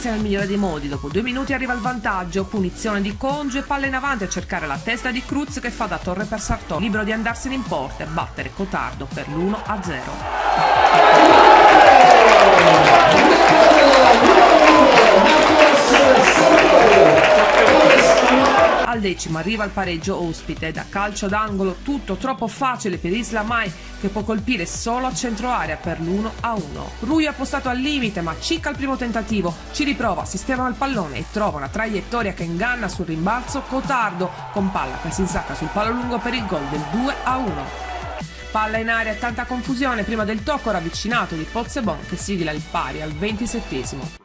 inizia nel migliore dei modi, dopo 2 minuti arriva il vantaggio, punizione di Congio e palla in avanti a cercare la testa di Cruz che fa da torre per Sartor, libero di andarsene in porta e battere Cotardo per l'1-0. Al decimo arriva il pareggio ospite, da calcio d'angolo tutto troppo facile per Isla Mai che può colpire solo a centro area per l'1-1. Rui ha postato al limite ma cicca al primo tentativo, ci riprova, sistema il pallone e trova una traiettoria che inganna sul rimbalzo Cotardo con palla che si insacca sul palo lungo per il gol del 2-1. Palla in aria, tanta confusione prima del tocco ravvicinato di Pozzebon che sigla il pari al 27esimo.